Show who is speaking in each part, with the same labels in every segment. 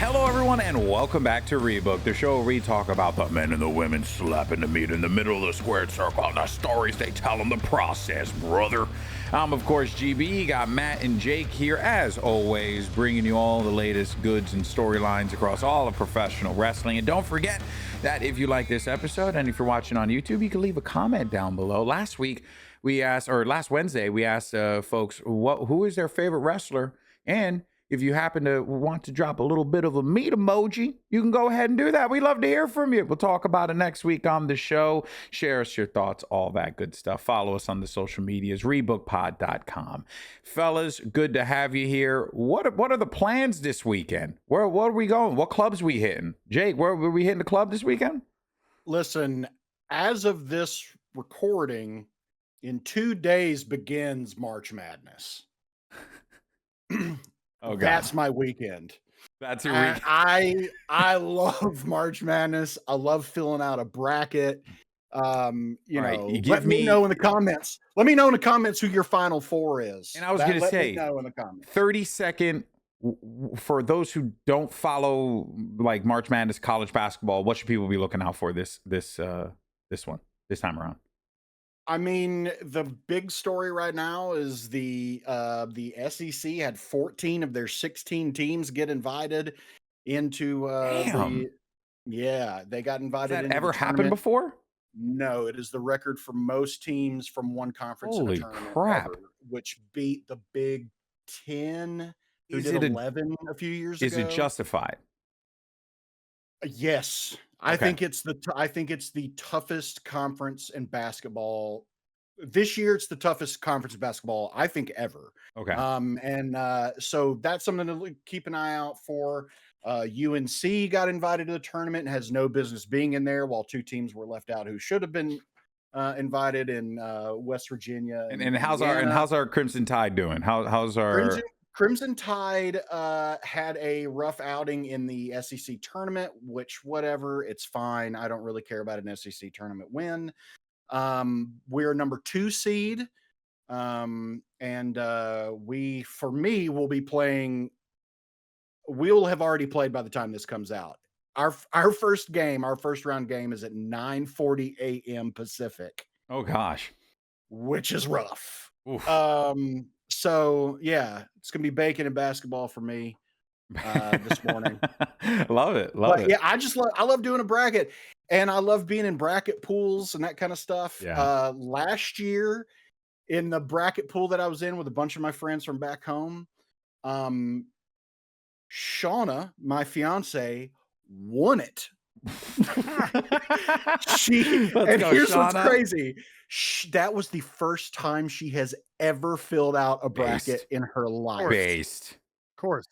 Speaker 1: Hello, everyone, and welcome back to Rebooked, the show where we talk about the men and the women slapping the meat in the middle of the squared circle and the stories they tell in the process, brother. I'm, of course, GB. Got Matt and Jake here, as always, bringing you all the latest goods and storylines across all of professional wrestling. And don't forget that if you like this episode and if you're watching on YouTube, you can leave a comment down below. Last Wednesday, we asked folks who is their favorite wrestler, and if you happen to want to drop a little bit of a meat emoji, you can go ahead and do that. We love to hear from you. We'll talk about it next week on the show. Share us your thoughts, all that good stuff. Follow us on the social medias, rebookedpod.com. Fellas, good to have you here. What are the plans this weekend? Where are we going? What clubs we hitting? Jake, where were we hitting the club this weekend?
Speaker 2: Listen, as of this recording, in 2 days begins March Madness.
Speaker 1: Oh, God.
Speaker 2: That's my weekend.
Speaker 1: That's your weekend.
Speaker 2: I love March Madness. I love filling out a bracket. Let me know in the comments. Let me know in the comments who your final four is.
Speaker 1: And I was going to say,
Speaker 2: let me know in the comments.
Speaker 1: 30-second for those who don't follow like March Madness college basketball. What should people be looking out for this time around?
Speaker 2: I mean, the big story right now is the SEC had 14 of their 16 teams get invited into they got invited.
Speaker 1: Has that ever happened before?
Speaker 2: No, it is the record for most teams from one conference.
Speaker 1: Holy
Speaker 2: in a tournament
Speaker 1: crap.
Speaker 2: ever, which beat the Big Ten, who did 11 a few years ago.
Speaker 1: Is it justified?
Speaker 2: Yes. I think it's the toughest conference in basketball. This year, it's the toughest conference in basketball, I think, ever.
Speaker 1: Okay.
Speaker 2: So that's something to keep an eye out for. UNC got invited to the tournament and has no business being in there, while two teams were left out who should have been invited in West Virginia.
Speaker 1: And how's our Crimson Tide doing? How's our
Speaker 2: Crimson Tide had a rough outing in the SEC tournament, which whatever, it's fine. I don't really care about an SEC tournament win. We're number 2 seed. We'll be playing. We'll have already played by the time this comes out. Our first round game is at 9:40 a.m. Pacific.
Speaker 1: Oh gosh.
Speaker 2: Which is rough.
Speaker 1: Oof.
Speaker 2: So yeah, it's gonna be bacon and basketball for me this morning.
Speaker 1: Love it.
Speaker 2: Yeah, I love doing a bracket, and I love being in bracket pools and that kind of stuff.
Speaker 1: Yeah.
Speaker 2: Last year, in the bracket pool that I was in with a bunch of my friends from back home, Shauna, my fiance, won it. Here's what's crazy. That was the first time she has ever filled out a bracket in her life.
Speaker 1: Based.
Speaker 2: Of course.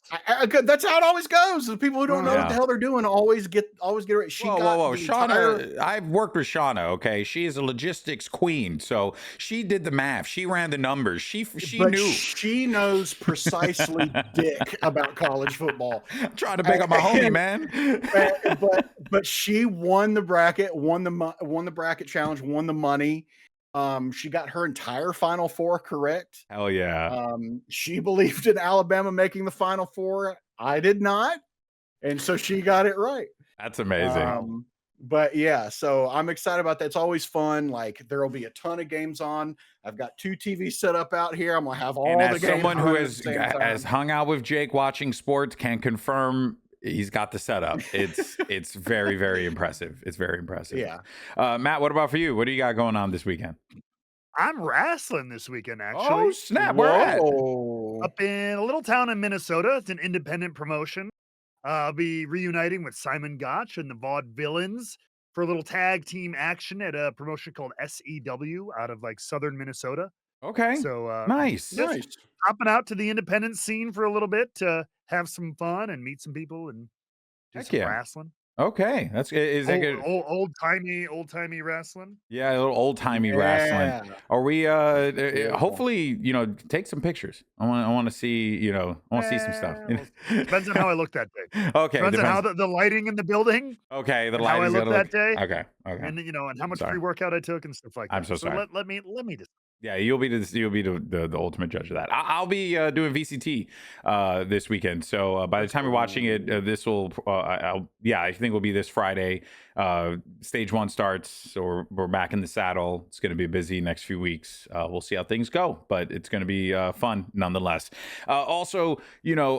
Speaker 2: That's how it always goes. The people who don't know what the hell they're doing always get it right.
Speaker 1: Whoa. Shauna, I've worked with Shauna, okay? She is a logistics queen. So she did the math. She ran the numbers. She knew.
Speaker 2: She knows precisely dick about college football.
Speaker 1: I'm trying to pick up my homie, man.
Speaker 2: but she won the bracket, won the bracket challenge, won the money. She got her entire Final Four correct.
Speaker 1: Hell yeah.
Speaker 2: She believed in Alabama making the Final Four. I did not. And so she got it right.
Speaker 1: That's amazing.
Speaker 2: But yeah, so I'm excited about that. It's always fun. Like, there will be a ton of games on. I've got 2 TVs set up out here. I'm going to have all the games.
Speaker 1: Someone who has hung out with Jake watching sports can confirm he's got the setup. It's very, very impressive. It's very impressive.
Speaker 2: Yeah.
Speaker 1: Matt, what about for you? What do you got going on this weekend?
Speaker 3: I'm wrestling this weekend, actually.
Speaker 1: Oh, snap. Where at?
Speaker 3: Up in a little town in Minnesota. It's an independent promotion. I'll be reuniting with Simon Gotch and the Vaudevillains for a little tag team action at a promotion called SEW out of like southern Minnesota.
Speaker 1: Okay.
Speaker 2: So
Speaker 1: nice.
Speaker 3: Hopping out to the independent scene for a little bit to have some fun and meet some people and do some wrestling.
Speaker 1: Okay, that's is that good?
Speaker 3: Old timey wrestling.
Speaker 1: Yeah, a little old timey wrestling. Are we? Hopefully, take some pictures. I want to see. I want to see some stuff.
Speaker 3: Depends on how I look that day.
Speaker 1: Okay,
Speaker 3: depends on how the lighting in the building.
Speaker 1: Okay, the
Speaker 3: lighting. How I look that day.
Speaker 1: Okay.
Speaker 3: And and how much pre-workout I took and stuff like that.
Speaker 1: I'm so sorry.
Speaker 3: Let me
Speaker 1: Yeah, you'll be the ultimate judge of that. I'll be doing VCT this weekend. So by the time you're watching it, this will I think it'll be this Friday. Stage 1 starts, so we're back in the saddle. It's going to be busy next few weeks. We'll see how things go, but it's going to be fun nonetheless. Also,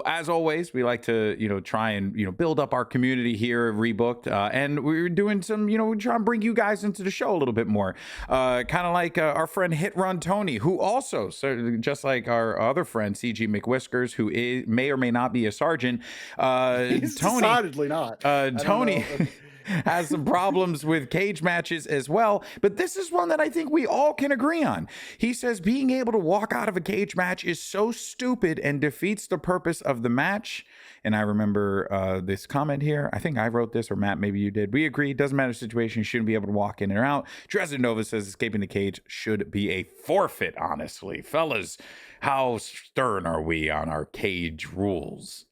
Speaker 1: as always, we like to try and build up our community here at Rebooked, and we're doing some we're trying to bring you guys into the show a little bit more, kind of like our friend Hit Run Tony, who also, so just like our other friend CG McWhiskers, who may or may not be a sergeant.
Speaker 2: He's
Speaker 1: Tony,
Speaker 2: decidedly not.
Speaker 1: Tony has some problems with cage matches as well, but this is one that I think we all can agree on. He says being able to walk out of a cage match is so stupid and defeats the purpose of the match. And I remember this comment here. I think I wrote this, or Matt, maybe you did. We agree. Doesn't matter the situation. You shouldn't be able to walk in or out. Dresden Nova says escaping the cage should be a forfeit, honestly. Fellas, how stern are we on our cage rules?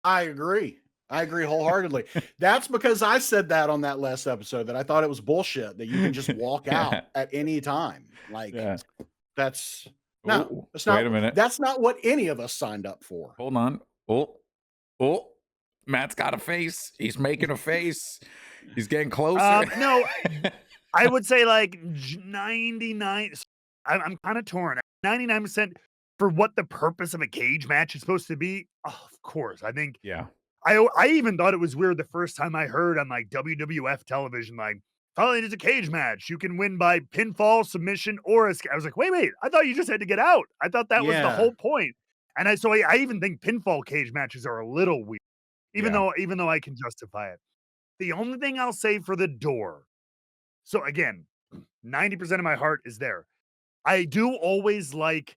Speaker 2: I agree wholeheartedly. That's because I said that on that last episode, that I thought it was bullshit that you can just walk out at any time. Like, that's not. Wait
Speaker 1: a minute.
Speaker 2: That's not what any of us signed up for.
Speaker 1: Hold on. Oh, Matt's got a face. He's making a face. He's getting closer.
Speaker 3: No, I would say like 99. I'm kind of torn. 99% for what the purpose of a cage match is supposed to be. Oh, of course, I think.
Speaker 1: Yeah.
Speaker 3: I even thought it was weird the first time I heard on like WWF television, like, following is a cage match. You can win by pinfall, submission, or I was like, wait, I thought you just had to get out. I thought that was the whole point. And I even think pinfall cage matches are a little weird, even though I can justify it. The only thing I'll say for the door. So again, 90% of my heart is there. I do always like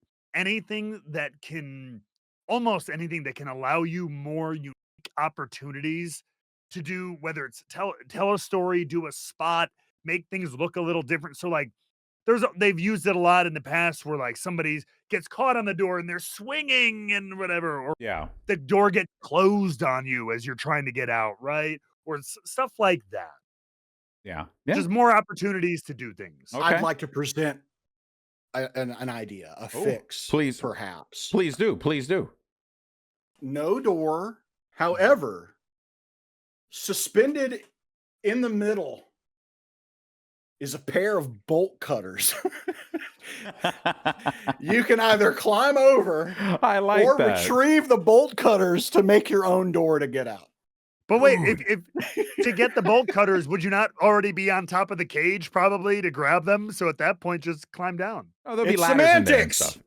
Speaker 3: almost anything that can allow you more unique opportunities to do, whether it's tell a story, do a spot, make things look a little different. So like they've used it a lot in the past where like somebody gets caught on the door and they're swinging and whatever, or the door gets closed on you as you're trying to get out, right? Or stuff like that.
Speaker 1: Yeah.
Speaker 3: Just more opportunities to do things.
Speaker 2: Okay. I'd like to present an idea, a fix,
Speaker 1: please,
Speaker 2: perhaps.
Speaker 1: Please do.
Speaker 2: No door, however, suspended in the middle is a pair of bolt cutters. You can either climb over or retrieve the bolt cutters to make your own door to get out.
Speaker 3: But wait, if to get the bolt cutters, would you not already be on top of the cage probably to grab them? So at that point, just climb down.
Speaker 1: Oh, there'll be semantics.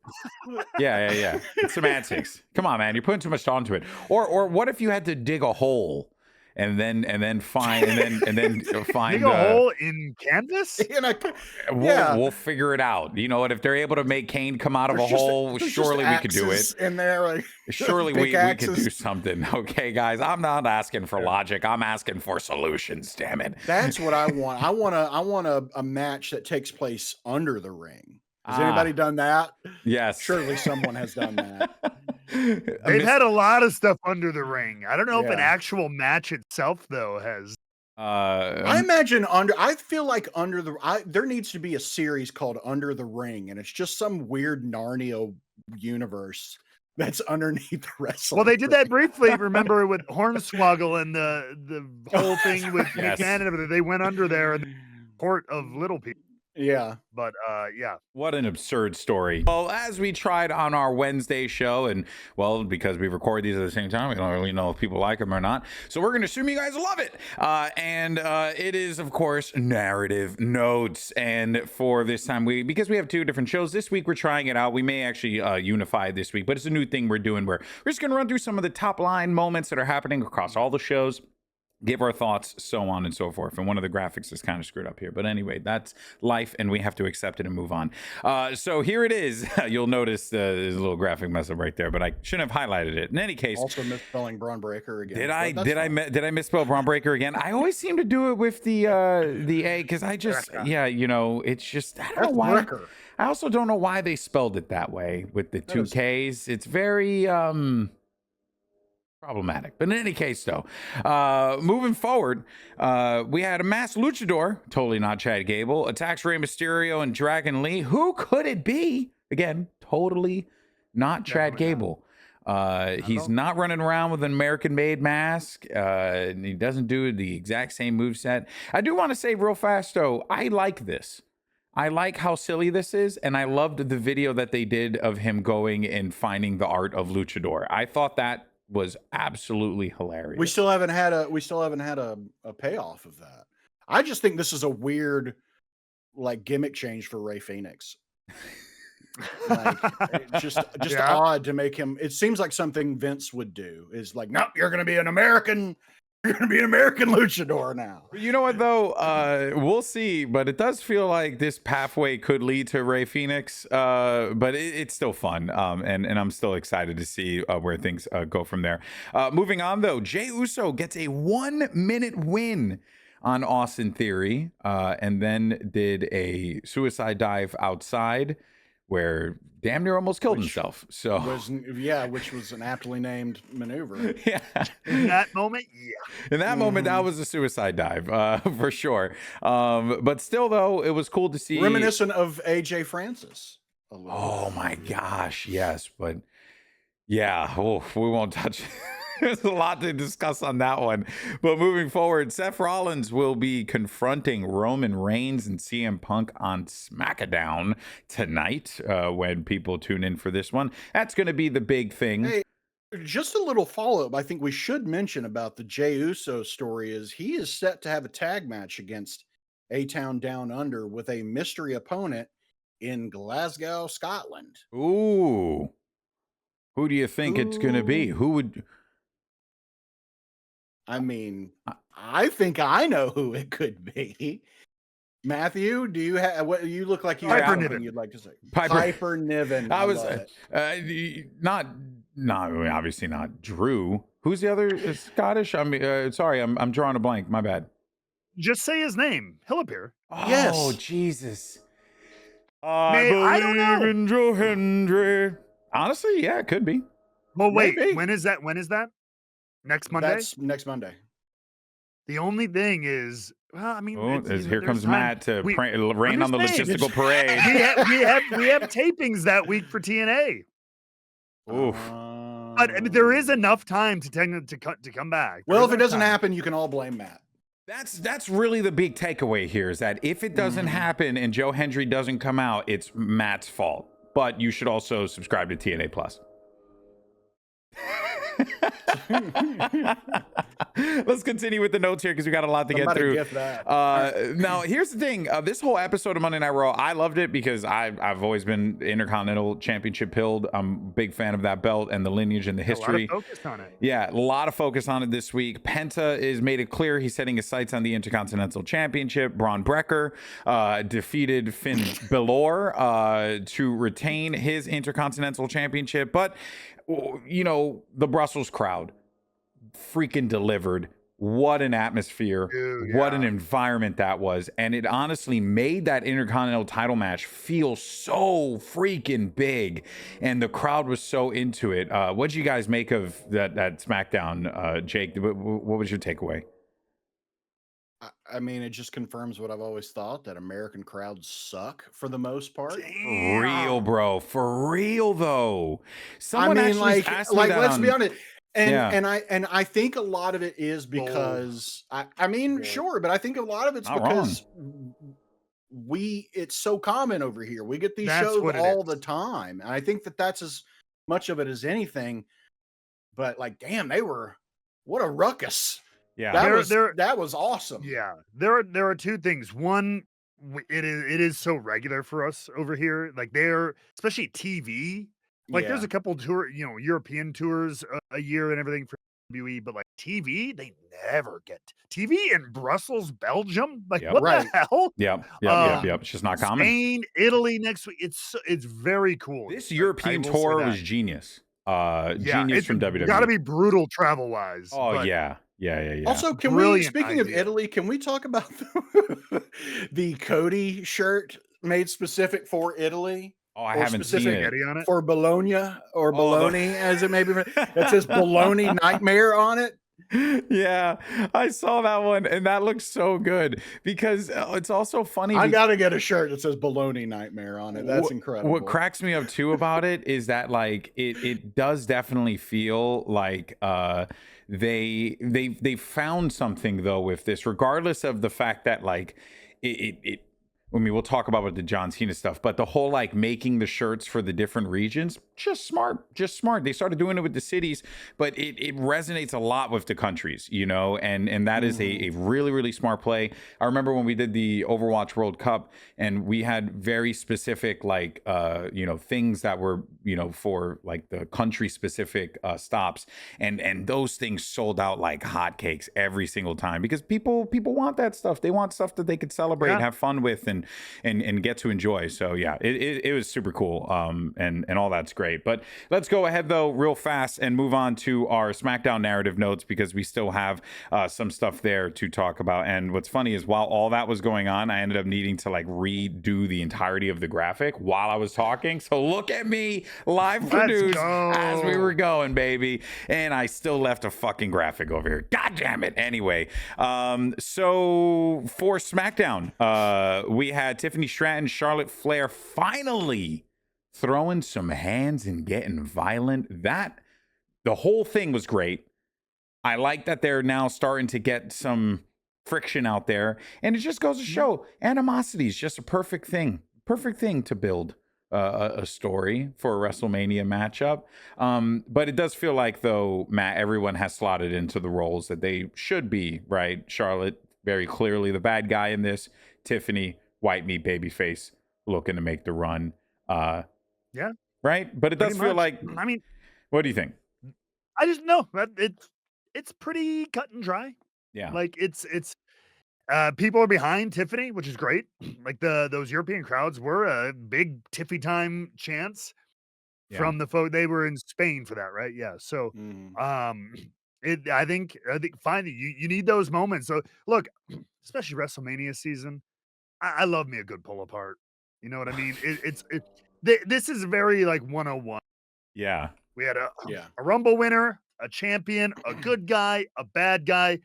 Speaker 1: Yeah. It's semantics. Come on, man. You're putting too much thought into it. Or what if you had to dig a hole and then find
Speaker 3: dig a hole in canvas?
Speaker 1: We'll figure it out. You know what? If they're able to make Kane come out of a hole, surely we could do it.
Speaker 2: In there, like,
Speaker 1: surely we could do something. Okay, guys. I'm not asking for logic. I'm asking for solutions. Damn it.
Speaker 2: That's what I want. I want a match that takes place under the ring. Has anybody done that?
Speaker 1: Yes.
Speaker 2: Surely someone has done that.
Speaker 3: They've had a lot of stuff under the ring. I don't know if an actual match itself, though, has.
Speaker 2: I imagine I feel like there needs to be a series called Under the Ring, and it's just some weird Narnia universe that's underneath the wrestling.
Speaker 3: Well, they did that briefly. Remember with Hornswoggle and the whole thing with McMahon and everything. They went under there in the court of little people.
Speaker 2: Yeah.
Speaker 3: But
Speaker 1: what an absurd story. Well, as we tried on our Wednesday show, and well, because we record these at the same time, we don't really know if people like them or not. So we're going to assume you guys love it. And it is, of course, narrative notes. And for this time, because we have two different shows this week, we're trying it out. We may actually unify this week, but it's a new thing we're doing where we're just going to run through some of the top line moments that are happening across all the shows, give our thoughts, so on and so forth. And one of the graphics is kind of screwed up here. But anyway, that's life, and we have to accept it and move on. So here it is. You'll notice there's a little graphic mess up right there, but I shouldn't have highlighted it. In any case.
Speaker 2: Also misspelling Braun Breaker again.
Speaker 1: Did I misspell Braun Breaker again? I always seem to do it with the A, because I just, it's just, I don't know why.
Speaker 2: Brecker.
Speaker 1: I also don't know why they spelled it that way with the two Ks. It's very, Problematic. But in any case, though, moving forward, we had a masked luchador, totally not Chad Gable, attacks Rey Mysterio and Dragon Lee. Who could it be? Again, totally not Chad Gable. He's not running around with an American-made mask. He doesn't do the exact same moveset. I do want to say real fast, though, I like this. I like how silly this is, and I loved the video that they did of him going and finding the art of luchador. I thought that was absolutely hilarious.
Speaker 2: We still haven't had a payoff of that. I just think this is a weird like gimmick change for Rey Fenix. Like, it's just odd to make him. It seems like something Vince would do. Is like, nope, you're going to be an American. You're going to be an American luchador now.
Speaker 1: You know what, though? We'll see. But it does feel like this pathway could lead to Rey Fenix. But it's still fun. And I'm still excited to see where things go from there. Moving on, though, Jey Uso gets a 1-minute win on Austin Theory. And then did a suicide dive outside where damn near almost killed himself. So
Speaker 2: which was an aptly named maneuver.
Speaker 1: Yeah.
Speaker 3: In that moment,
Speaker 1: In that moment, that was a suicide dive, for sure. But still, though, it was cool to see.
Speaker 2: Reminiscent of AJ Francis.
Speaker 1: Oh my gosh, yes. But yeah, we won't touch There's a lot to discuss on that one. But moving forward, Seth Rollins will be confronting Roman Reigns and CM Punk on SmackDown tonight when people tune in for this one. That's going to be the big thing.
Speaker 2: Hey, just a little follow-up I think we should mention about the Jey Uso story is he is set to have a tag match against A-Town Down Under with a mystery opponent in Glasgow, Scotland.
Speaker 1: Ooh. Who do you think it's going to be? Who would...
Speaker 2: I mean, I think I know who it could be. Matthew, do you have what you look like you have something you'd like to say?
Speaker 1: Piper
Speaker 2: Niven.
Speaker 1: I was obviously not Drew. Who's the other Scottish? I mean, sorry, I'm drawing a blank. My bad.
Speaker 3: Just say his name. He'll appear.
Speaker 1: Oh, Jesus.
Speaker 3: I don't know.
Speaker 1: In Joe Hendry. Honestly, yeah, it could be.
Speaker 3: Well, wait.
Speaker 2: Maybe.
Speaker 3: When is that? Next Monday?
Speaker 2: That's next Monday.
Speaker 3: The only thing is, well, I mean,
Speaker 1: here comes Matt to rain on the logistical parade.
Speaker 3: we have tapings that week for TNA.
Speaker 1: Oof.
Speaker 3: But I mean, there is enough time to come back.
Speaker 2: Well, if it doesn't happen, you can all blame Matt.
Speaker 1: That's really the big takeaway here is that if it doesn't happen and Joe Hendry doesn't come out, it's Matt's fault. But you should also subscribe to TNA Plus. Let's continue with the notes here because we got a lot to get through. Now, here's the thing. This whole episode of Monday Night Raw, I loved it because I've always been Intercontinental Championship pilled. I'm a big fan of that belt and the lineage and the history.
Speaker 3: A lot of focus on it.
Speaker 1: Yeah, a lot of focus on it this week. Penta is made it clear he's setting his sights on the Intercontinental Championship. Braun Breaker defeated Finn Balor to retain his Intercontinental Championship. But, you know, the Brussels crowd freaking delivered. What an atmosphere.
Speaker 3: Dude,
Speaker 1: what an environment that was. And it honestly made that Intercontinental title match feel so freaking big. And the crowd was so into it. What did you guys make of that SmackDown, Jake? What was your takeaway?
Speaker 2: I mean, it just confirms what I've always thought, that American crowds suck for the most part.
Speaker 1: For real, bro. For real, though.
Speaker 2: Someone let's be honest. And I think a lot of it is because sure, but I think a lot of it's because it's so common over here. We get these shows all the time. And I think that's as much of it as anything. But like, damn, what a ruckus.
Speaker 1: Yeah,
Speaker 2: that was awesome.
Speaker 3: Yeah, there are two things. One, it is so regular for us over here. Like especially TV. Like there's a couple European tours a year and everything for WWE, but like TV, they never get TV in Brussels, Belgium. Like what the hell?
Speaker 1: Yep. It's just not common.
Speaker 3: Spain, Italy next week. It's very cool.
Speaker 1: This European tour was genius. Genius from WWE.
Speaker 3: Got to be brutal travel wise.
Speaker 1: Oh yeah.
Speaker 2: Also, speaking of Italy, can we talk about the Cody shirt made specific for Italy?
Speaker 1: Oh, I
Speaker 2: or
Speaker 1: haven't seen
Speaker 2: specific
Speaker 1: it.
Speaker 3: Eddie on it.
Speaker 2: for Bologna or
Speaker 1: Oh,
Speaker 2: Bologna, as it may be. It says Bologna Nightmare on it.
Speaker 1: Yeah, I saw that one, and that looks so good because it's also funny.
Speaker 2: I got to get a shirt that says Bologna Nightmare on it. That's incredible.
Speaker 1: What cracks me up too about it is that like it does definitely feel like they found something though with this, regardless of the fact that like it I mean, we'll talk about with the John Cena stuff, but the whole like making the shirts for the different regions, just smart. They started doing it with the cities, but it resonates a lot with the countries, you know, and that is a really, really smart play. I remember when we did the Overwatch World Cup and we had very specific, like, you know, things that were, you know, for like the country specific stops. And those things sold out like hotcakes every single time because people want that stuff. They want stuff that they could celebrate, have fun with, and get to enjoy. So yeah, it was super cool. And all that's great. But let's go ahead though real fast and move on to our SmackDown narrative notes because we still have some stuff there to talk about. And what's funny is while all that was going on, I ended up needing to like redo the entirety of the graphic while I was talking. So look at me live produce as we were going, baby. And I still left a fucking graphic over here. God damn it. Anyway, so for SmackDown, we had Tiffany Stratton, Charlotte Flair finally throwing some hands and getting violent. That the whole thing was great. I like that they're now starting to get some friction out there, and it just goes to show animosity is just a perfect thing to build a story for a WrestleMania matchup. But it does feel like though, Matt, everyone has slotted into the roles that they should be, right? Charlotte very clearly the bad guy in this. Tiffany, white meat babyface, looking to make the run.
Speaker 3: Yeah.
Speaker 1: Right. But it does feel like,
Speaker 3: I mean,
Speaker 1: what do you think?
Speaker 3: I just know that it's pretty cut and dry.
Speaker 1: Yeah.
Speaker 3: Like it's people are behind Tiffany, which is great. Like those European crowds were a big Tiffy time chants from the folk. They were in Spain for that, right? Yeah. So I think fine. You need those moments. So look, especially WrestleMania season. I love me a good pull apart. You know what I mean? This is very like 101.
Speaker 1: Yeah.
Speaker 3: We had a Rumble winner, a champion, a good guy, a bad guy.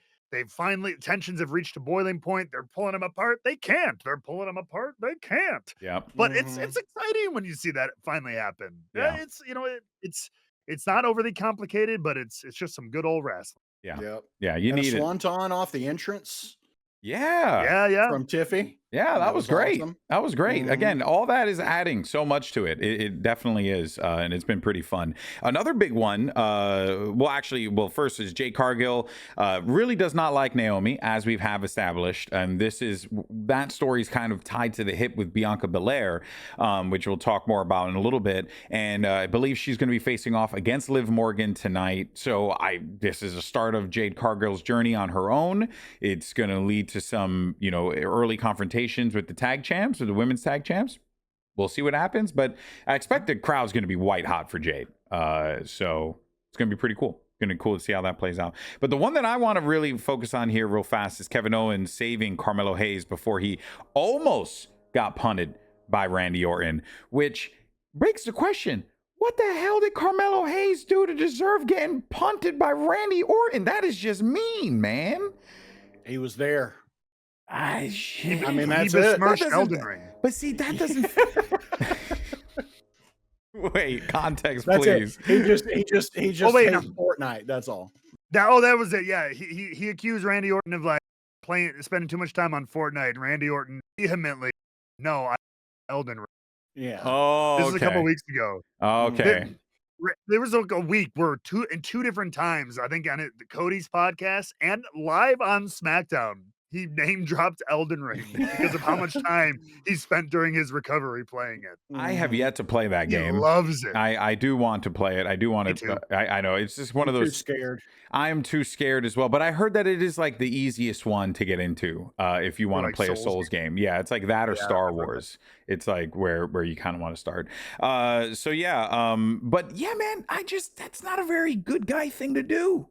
Speaker 3: Tensions have reached a boiling point. They're pulling them apart. They can't. They're pulling them apart. They can't.
Speaker 1: Yeah.
Speaker 3: But it's exciting when you see that finally happen.
Speaker 1: Yeah.
Speaker 3: It's it's not overly complicated, but it's just some good old wrestling.
Speaker 1: Yeah.
Speaker 2: Yep.
Speaker 1: Yeah. You
Speaker 2: and
Speaker 1: need
Speaker 2: a
Speaker 1: it.
Speaker 2: swanton off the entrance.
Speaker 1: Yeah.
Speaker 2: From Tiffy.
Speaker 1: Yeah, that was great.
Speaker 2: Awesome.
Speaker 1: That was great. Again, all that is adding so much to it. It definitely is, and it's been pretty fun. Another big one, first is Jade Cargill really does not like Naomi, as we have established, and that story's kind of tied to the hip with Bianca Belair, which we'll talk more about in a little bit. And I believe she's going to be facing off against Liv Morgan tonight. So this is a start of Jade Cargill's journey on her own. It's going to lead to some, early confrontations with the tag champs or the women's tag champs. We'll see what happens, but I expect the crowd's going to be white hot for Jade. So it's going to be pretty cool. Going to be cool to see how that plays out. But the one that I want to really focus on here real fast is Kevin Owens saving Carmelo Hayes before he almost got punted by Randy Orton, which begs the question, what the hell did Carmelo Hayes do to deserve getting punted by Randy Orton? That is just mean, man.
Speaker 2: He was there.
Speaker 1: I
Speaker 2: mean, that's
Speaker 3: he
Speaker 2: it.
Speaker 3: besmirched Elden Ring.
Speaker 1: But see, that doesn't. Wait, context,
Speaker 2: That's
Speaker 1: please.
Speaker 2: It. He just hates Fortnite. That's all.
Speaker 3: That was it. Yeah, he accused Randy Orton of like spending too much time on Fortnite. And Randy Orton vehemently, no, Elden Ring.
Speaker 2: Yeah.
Speaker 1: Oh,
Speaker 3: this is a couple weeks ago.
Speaker 1: Okay.
Speaker 3: There was like a week where two different times, I think on Cody's podcast and live on SmackDown, he name dropped Elden Ring because of how much time he spent during his recovery playing it.
Speaker 1: I have yet to play that game.
Speaker 3: He loves it.
Speaker 1: I do want to play it. I do want to. I know it's just one of those.
Speaker 2: Too scared.
Speaker 1: I am too scared as well. But I heard that it is like the easiest one to get into if you want to play a Souls game. Yeah, it's like that or Star Wars. It's like where you kind of want to start. So yeah. But yeah, man, that's not a very good guy thing to do.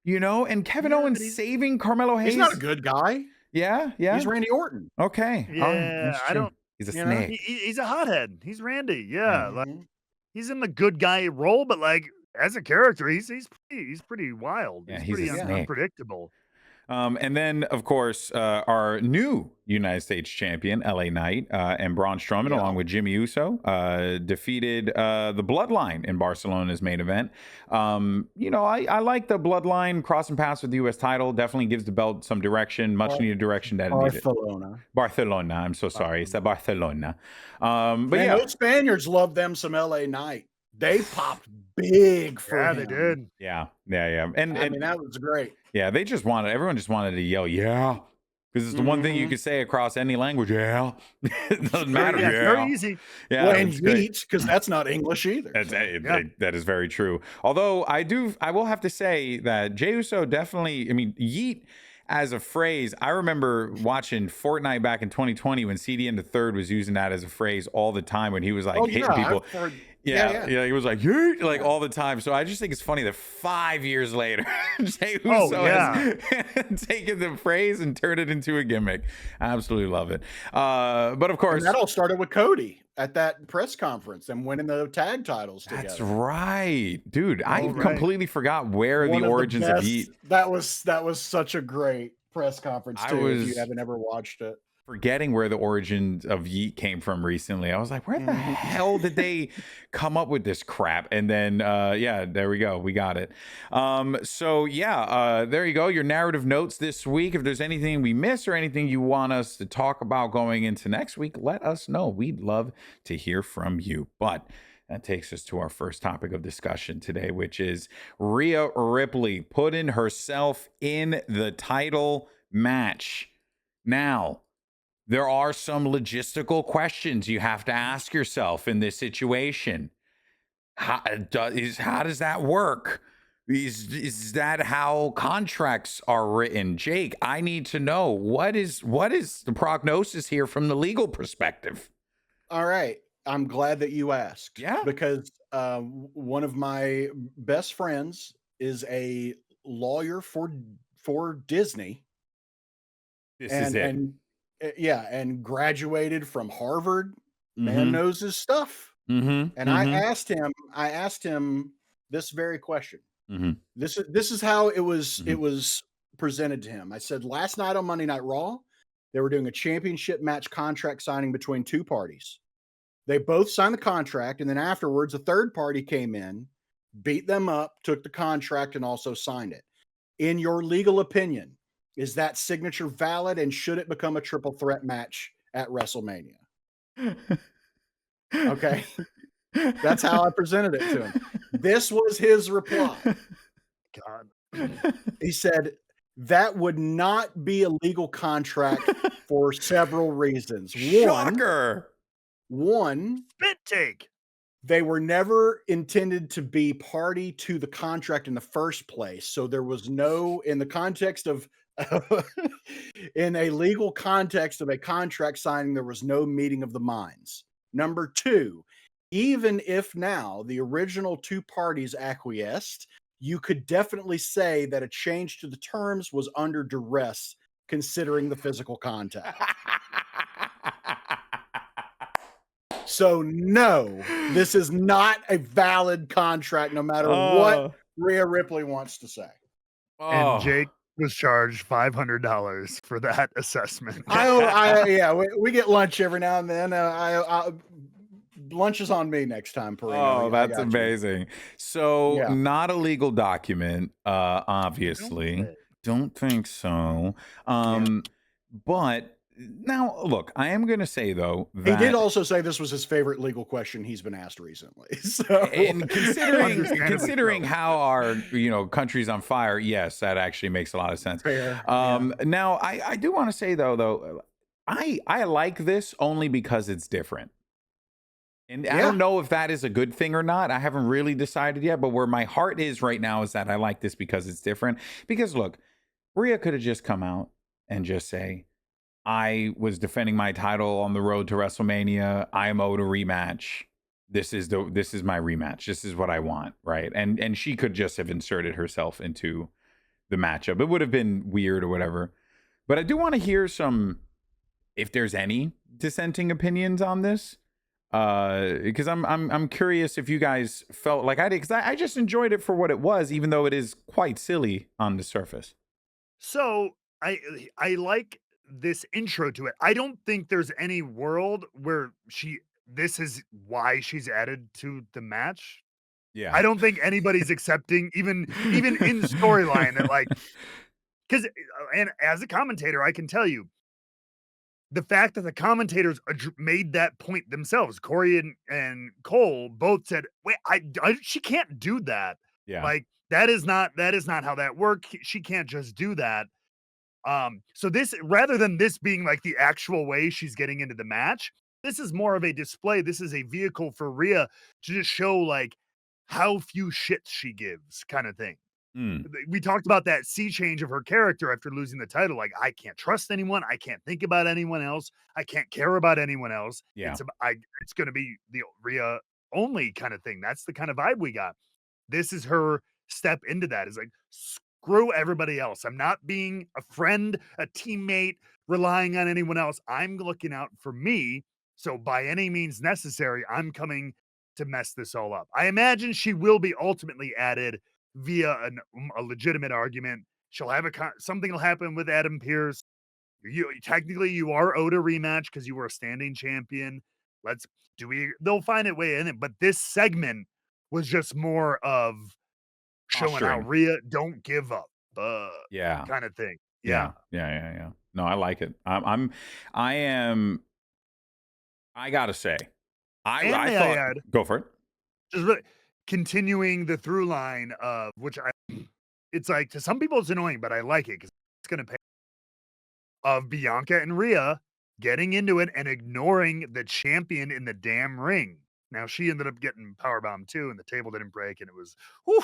Speaker 1: And Kevin Owens saving Carmelo Hayes.
Speaker 2: He's not a good guy.
Speaker 1: Yeah.
Speaker 2: He's Randy Orton.
Speaker 1: Okay.
Speaker 3: Yeah, I don't.
Speaker 1: He's a
Speaker 2: You know?
Speaker 1: snake.
Speaker 3: He's a hothead. He's Randy. Yeah, like
Speaker 2: Mhm.
Speaker 3: he's in the good guy role, but like as a character, he's pretty wild.
Speaker 1: Yeah,
Speaker 3: He's
Speaker 1: he's a
Speaker 3: pretty
Speaker 1: snake.
Speaker 3: unpredictable.
Speaker 1: And then, of course, our new United States champion, LA Knight, and Braun Strowman,
Speaker 2: Yeah.
Speaker 1: along with Jimmy Uso, defeated the Bloodline in Barcelona's main event. I like the Bloodline crossing paths with the U.S. title. Definitely gives the belt some direction, much needed direction that it needed. Barcelona. I'm so sorry. It's Barcelona. But
Speaker 2: Man,
Speaker 1: yeah.
Speaker 2: those Spaniards love them some LA Knight. They popped big for
Speaker 3: Yeah,
Speaker 2: him.
Speaker 3: they did.
Speaker 1: Yeah. And
Speaker 2: I mean, that was great.
Speaker 1: yeah, everyone just wanted to yell, yeah. Because it's the one thing you could say across any language. Yeah. It doesn't matter.
Speaker 3: Yeah,
Speaker 1: Yeah.
Speaker 3: it's very easy.
Speaker 1: Yeah.
Speaker 2: Well, and
Speaker 1: it's great.
Speaker 2: yeet, because that's not English either.
Speaker 1: That is very true. Although I will have to say that Jey Uso definitely, yeet as a phrase. I remember watching Fortnite back in 2020 when CDN the Third was using that as a phrase all the time when he was like hitting people. Yeah, he was like, yeet, like all the time. So I just think it's funny that 5 years later, Jey Uso has taken the phrase and turned it into a gimmick. I absolutely love it. But of course,
Speaker 2: and that all started with Cody at that press conference and winning the tag titles together.
Speaker 1: That's right, dude. I completely forgot where the origins of yeet.
Speaker 2: That was such a great press conference too. If you haven't ever watched it.
Speaker 1: Forgetting where the origins of yeet came from recently. I was like, where the hell did they come up with this crap? And then there we go, we got it. There you go, your narrative notes this week. If there's anything we missed or anything you want us to talk about going into next week, let us know. We'd love to hear from you. But that takes us to our first topic of discussion today, which is Rhea Ripley putting herself in the title match. Now, there are some logistical questions you have to ask yourself in this situation. How does that work? Is that how contracts are written? Jake, I need to know what is the prognosis here from the legal perspective?
Speaker 2: All right. I'm glad that you asked.
Speaker 1: Yeah.
Speaker 2: Because one of my best friends is a lawyer for Disney. And graduated from Harvard. Man knows his stuff. I asked him this very question. This is how it was presented to him. I said, last night on Monday Night Raw, they were doing a championship match contract signing between two parties. They both signed the contract, and then afterwards, a third party came in, beat them up, took the contract, and also signed it. In your legal opinion, is that signature valid, and should it become a triple threat match at WrestleMania? Okay. That's how I presented it to him. This was his reply.
Speaker 3: God.
Speaker 2: He said, that would not be a legal contract for several reasons.
Speaker 1: Shocker.
Speaker 2: One,
Speaker 3: spit take.
Speaker 2: They were never intended to be party to the contract in the first place. So there was no, in the context of, in a legal context of a contract signing, there was no meeting of the minds. Number two, even if now the original two parties acquiesced, you could definitely say that a change to the terms was under duress, considering the physical contact. So no, this is not a valid contract, no matter what Rhea Ripley wants to say.
Speaker 3: And Jake was charged $500 for that assessment.
Speaker 2: We get lunch every now and then. Lunch is on me next time, Perino.
Speaker 1: Oh, that's amazing. So not a legal document, obviously. Don't think so. But now, look, I am going to say, though, that
Speaker 2: he did also say this was his favorite legal question he's been asked recently. So,
Speaker 1: and considering how our country's on fire, yes, that actually makes a lot of sense. Now, I do want to say though, I like this only because it's different. And I don't know if that is a good thing or not. I haven't really decided yet. But where my heart is right now is that I like this because it's different. Because look, Rhea could have just come out and just say, I was defending my title on the road to WrestleMania. I'm owed a rematch. This is my rematch. This is what I want, right? And she could just have inserted herself into the matchup. It would have been weird or whatever. But I do want to hear some, if there's any dissenting opinions on this. Because I'm curious if you guys felt like I did, because I just enjoyed it for what it was, even though it is quite silly on the surface.
Speaker 3: So I like this intro to it. I don't think there's any world where this is why she's added to the match.
Speaker 1: Yeah.
Speaker 3: I don't think anybody's accepting even in storyline that, like, because and as a commentator, I can tell you the fact that the commentators made that point themselves, Corey and Cole both said, "Wait, she can't do that.
Speaker 1: Yeah.
Speaker 3: Like that is not how that works. She can't just do that." So this, rather than this being like the actual way she's getting into the match, this is more of a display. This is a vehicle for Rhea to just show like how few shits she gives, kind of thing.
Speaker 1: Mm.
Speaker 3: We talked about that sea change of her character after losing the title. Like, I can't trust anyone. I can't think about anyone else. I can't care about anyone else.
Speaker 1: Yeah.
Speaker 3: It's going to be the Rhea only kind of thing. That's the kind of vibe we got. This is her step into that. Is like, screw everybody else. I'm not being a friend, a teammate, relying on anyone else. I'm looking out for me. So by any means necessary, I'm coming to mess this all up. I imagine she will be ultimately added via a legitimate argument. She'll have something will happen with Adam Pearce. Technically you are owed a rematch because you were a standing champion. They'll find a way in it. But this segment was just more of showing how Rhea don't give up.
Speaker 1: Yeah.
Speaker 3: Kind of thing.
Speaker 1: Yeah. No, I like it. I gotta say, I thought, go for it.
Speaker 3: Just really continuing the through line of it's like, to some people it's annoying, but I like it because it's going to pay, of Bianca and Rhea getting into it and ignoring the champion in the damn ring. Now she ended up getting powerbombed too, and the table didn't break, and it was whew.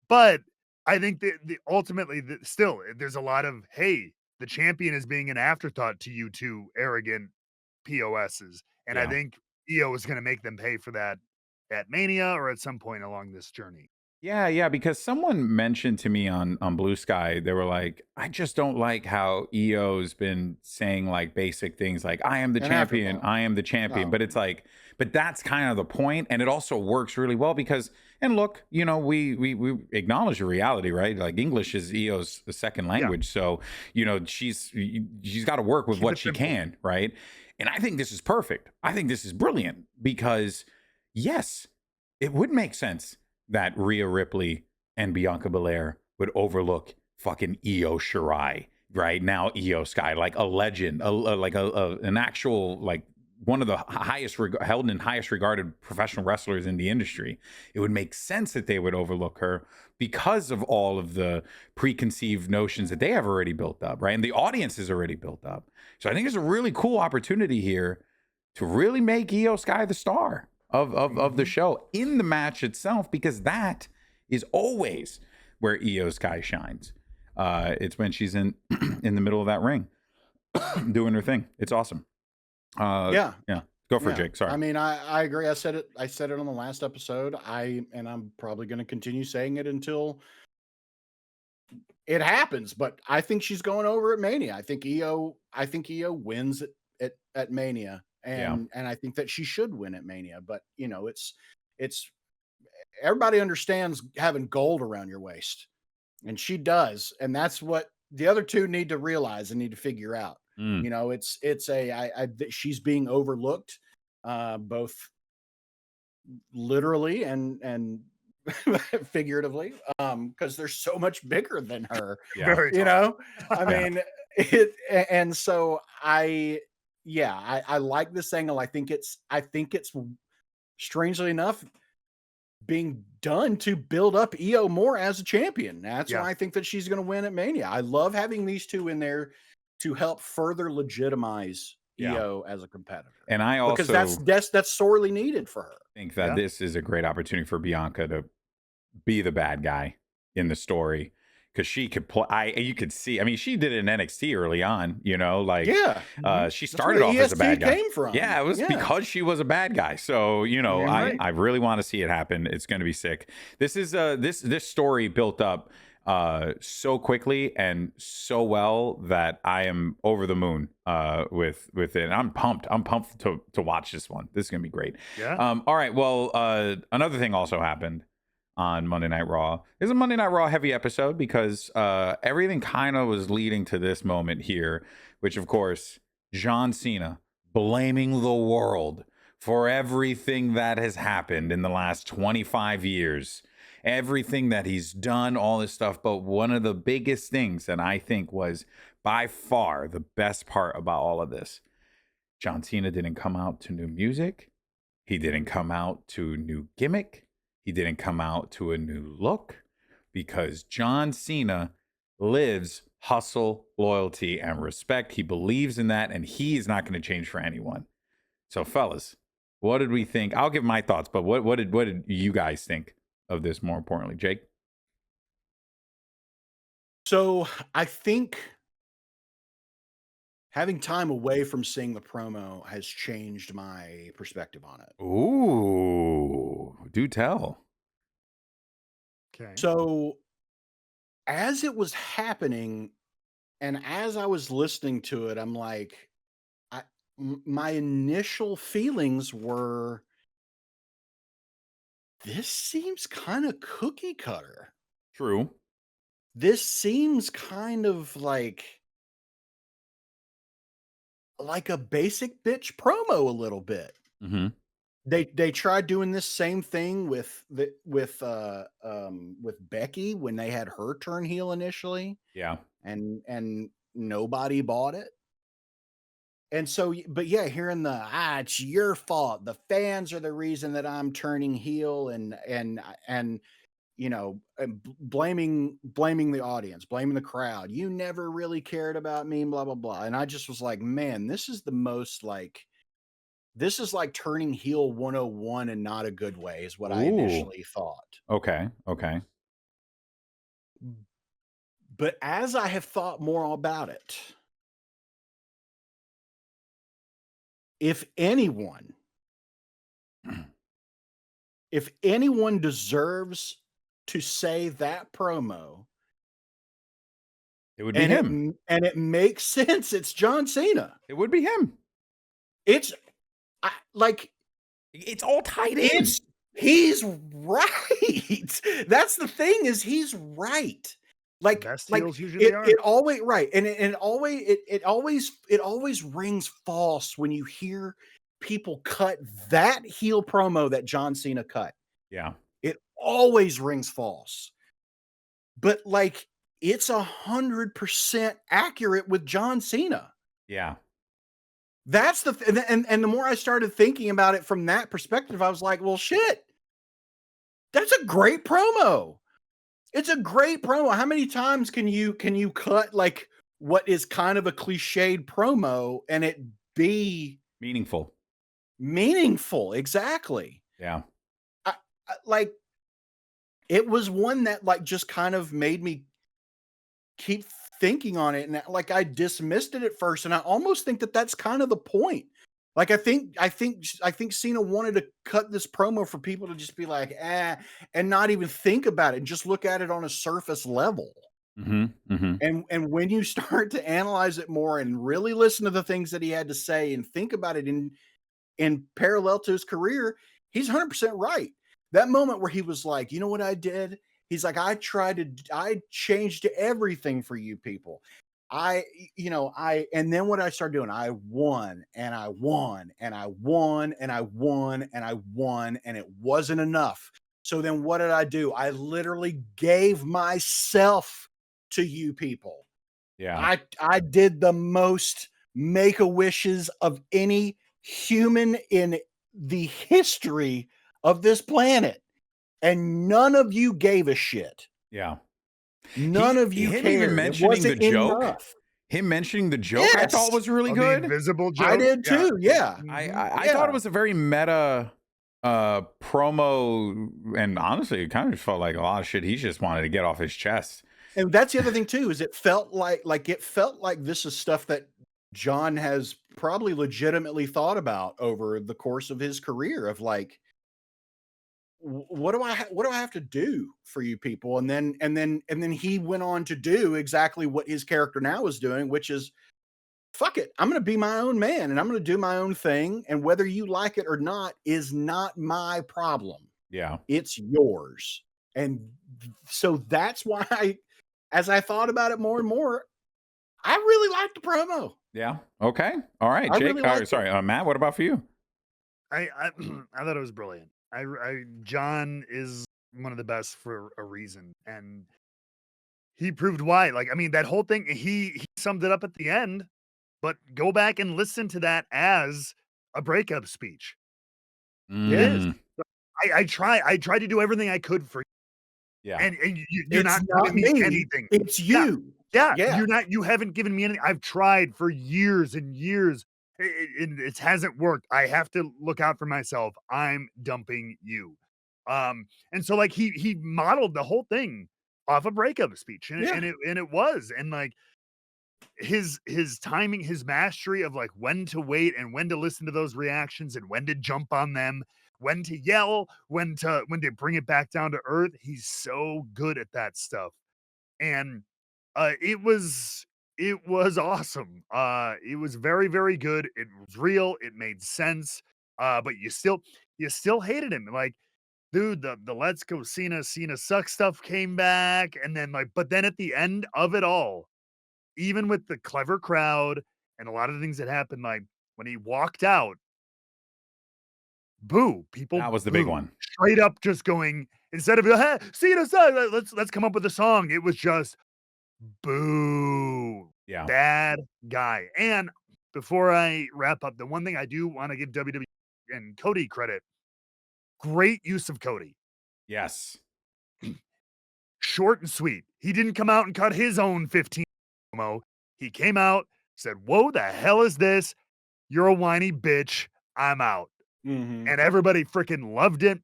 Speaker 3: But I think that ultimately still there's a lot of, hey, the champion is being an afterthought to you two arrogant POSs. And I think EO is going to make them pay for that at Mania or at some point along this journey.
Speaker 1: Yeah, because someone mentioned to me on Blue Sky, they were like, I just don't like how EO's been saying like basic things like, I am the champion, I am the champion. But it's like, but that's kind of the point. And it also works really well because, and look, you know, we acknowledge the reality, right? Like English is EO's second language. So, you know, she's got to work with what she can, right? And I think this is perfect. I think this is brilliant because yes, it would make sense that Rhea Ripley and Bianca Belair would overlook fucking Io Shirai, right? Now Io Sky, like a legend, an actual, like one of the held in highest regarded professional wrestlers in the industry. It would make sense that they would overlook her because of all of the preconceived notions that they have already built up, right? And the audience is already built up. So I think it's a really cool opportunity here to really make Io Sky the star of the show in the match itself, because that is always where Io Sky shines. It's when she's in the middle of that ring doing her thing. It's awesome. Go for it, Jake. Sorry.
Speaker 2: I mean, I agree. I said it on the last episode. I'm probably going to continue saying it until it happens, but I think she's going over at Mania. I think Io wins at Mania. And I think that she should win at Mania, but you know, it's everybody understands having gold around your waist, and she does, and that's what the other two need to realize and need to figure out. You know, she's being overlooked, both literally and figuratively, because they're so much bigger than her. You know, I mean, and so I like this angle. I think it's strangely enough being done to build up Io more as a champion. That's why I think that she's going to win at Mania. I love having these two in there to help further legitimize Io as a competitor.
Speaker 1: And I also,
Speaker 2: because that's sorely needed for her.
Speaker 1: I think that this is a great opportunity for Bianca to be the bad guy in the story. Because she could play, you could see. I mean, she did it in NXT early on. You know, like she started off as a bad guy.
Speaker 2: Came from.
Speaker 1: Yeah, it was because she was a bad guy. So you know, I really want to see it happen. It's going to be sick. This is this story built up so quickly and so well that I am over the moon with it. I'm pumped. I'm pumped to watch this one. This is gonna be great.
Speaker 3: Yeah.
Speaker 1: All right. Well, another thing also happened on Monday Night Raw. It's a Monday Night Raw heavy episode because everything kind of was leading to this moment here, which of course John Cena blaming the world for everything that has happened in the last 25 years. Everything that he's done, all this stuff. But one of the biggest things that I think was by far the best part about all of this, John Cena didn't come out to new music. He didn't come out to new gimmick. He didn't come out to a new look because John Cena lives hustle, loyalty, and respect. He believes in that, and he is not going to change for anyone. So, fellas, what did we think? I'll give my thoughts, but what did you guys think of this? More importantly, Jake.
Speaker 2: So I think having time away from seeing the promo has changed my perspective on it.
Speaker 1: Ooh, do tell.
Speaker 3: Okay.
Speaker 2: So as it was happening and as I was listening to it, I'm like, my initial feelings were, this seems kind of cookie cutter.
Speaker 1: True.
Speaker 2: This seems kind of like a basic bitch promo a little bit.
Speaker 1: Mm-hmm.
Speaker 2: They tried doing this same thing with Becky when they had her turn heel initially,
Speaker 1: Yeah.
Speaker 2: and nobody bought it. And so, but yeah, hearing it's your fault. The fans are the reason that I'm turning heel, and blaming the audience, blaming the crowd. You never really cared about me, blah blah blah. And I just was like, man, this is the most this is like turning heel 101 and not a good way, is what I initially thought.
Speaker 1: Okay.
Speaker 2: But as I have thought more about it, if anyone deserves to say that promo,
Speaker 1: It would be him.
Speaker 2: And it makes sense, it's John Cena.
Speaker 1: It would be him.
Speaker 2: It's
Speaker 1: it's all tied in.
Speaker 2: He's right. That's the thing, is he's right.
Speaker 3: Best heels usually are.
Speaker 2: It always right, and it always rings false when you hear people cut that heel promo that John Cena cut.
Speaker 1: Yeah.
Speaker 2: It always rings false. But it's 100% accurate with John Cena.
Speaker 1: Yeah.
Speaker 2: That's and the more I started thinking about it from that perspective, I was like, well, shit. That's a great promo. It's a great promo. How many times can you cut what is kind of a cliched promo and it be
Speaker 1: meaningful?
Speaker 2: Exactly.
Speaker 1: Yeah.
Speaker 2: It was one that just kind of made me keep thinking on it, and I dismissed it at first, and I almost think that that's kind of the point. I think Cena wanted to cut this promo for people to just be like, and not even think about it and just look at it on a surface level.
Speaker 1: Mm-hmm. Mm-hmm.
Speaker 2: And when you start to analyze it more and really listen to the things that he had to say and think about it in parallel to his career, he's 100% right. That moment where he was like, you know what I did? He's like, I changed everything for you people. And then what I started doing, I won and I won and I won and I won and I won, and it wasn't enough. So then what did I do? I literally gave myself to you people.
Speaker 1: Yeah.
Speaker 2: I did the most make-a-wishes of any human in the history of this planet. And none of you gave a shit.
Speaker 1: Yeah.
Speaker 2: None of you cared.
Speaker 1: Even mentioning the joke.
Speaker 2: Enough.
Speaker 1: Him mentioning the joke, yes. I thought was really good.
Speaker 3: The invisible joke.
Speaker 2: I did too. Yeah.
Speaker 1: I thought it was a very meta promo, and honestly, it kind of felt like a lot of shit he just wanted to get off his chest.
Speaker 2: And that's the other thing too, is it felt like this is stuff that John has probably legitimately thought about over the course of his career, of what do I have to do for you people? And then he went on to do exactly what his character now is doing, which is fuck it. I'm going to be my own man and I'm going to do my own thing. And whether you like it or not is not my problem.
Speaker 1: Yeah.
Speaker 2: It's yours. And so that's why as I thought about it more and more, I really liked the promo.
Speaker 1: Yeah. Okay. All right,
Speaker 2: I
Speaker 1: Jake.
Speaker 2: really liked
Speaker 1: sorry, Matt. What about for you?
Speaker 3: I I thought it was brilliant. John is one of the best for a reason, and he proved why. Like, I mean, that whole thing, he summed it up at the end, but go back and listen to that as a breakup speech. It is.
Speaker 1: Mm,
Speaker 3: I tried to do everything I could for you,
Speaker 1: yeah.
Speaker 3: and you're
Speaker 2: It's
Speaker 3: not giving me
Speaker 2: me.
Speaker 3: anything.
Speaker 2: It's
Speaker 3: Yeah.
Speaker 2: you.
Speaker 3: Yeah,
Speaker 2: Yeah.
Speaker 3: you haven't given me anything. I've tried for years and years. It hasn't worked. I have to look out for myself. I'm dumping you. And so like he modeled the whole thing off a breakup speech, and,
Speaker 2: Yeah.
Speaker 3: and it was, and like his timing, his mastery of like when to wait and when to listen to those reactions and when to jump on them, when to yell, when to bring it back down to earth. He's so good at that stuff. And it was awesome. It was very, very good. It was real. It made sense. But you still hated him. Like, dude, the Let's Go Cena suck stuff came back, and then like, but then at the end of it all, even with the clever crowd and a lot of the things that happened, like when he walked out, boo! People
Speaker 1: That was the big
Speaker 3: booed.
Speaker 1: one.
Speaker 3: Straight up, just going instead of hey, Cena suck. Let's come up with a song. It was just boo.
Speaker 1: Yeah.
Speaker 3: Bad guy. And before I wrap up, the one thing I do want to give WWE and Cody credit, great use of Cody.
Speaker 1: Yes.
Speaker 3: Short and sweet. He didn't come out and cut his own 15 promo. He came out, said, "Whoa, the hell is this? You're a whiny bitch. I'm out."
Speaker 2: Mhm.
Speaker 3: And everybody freaking loved it.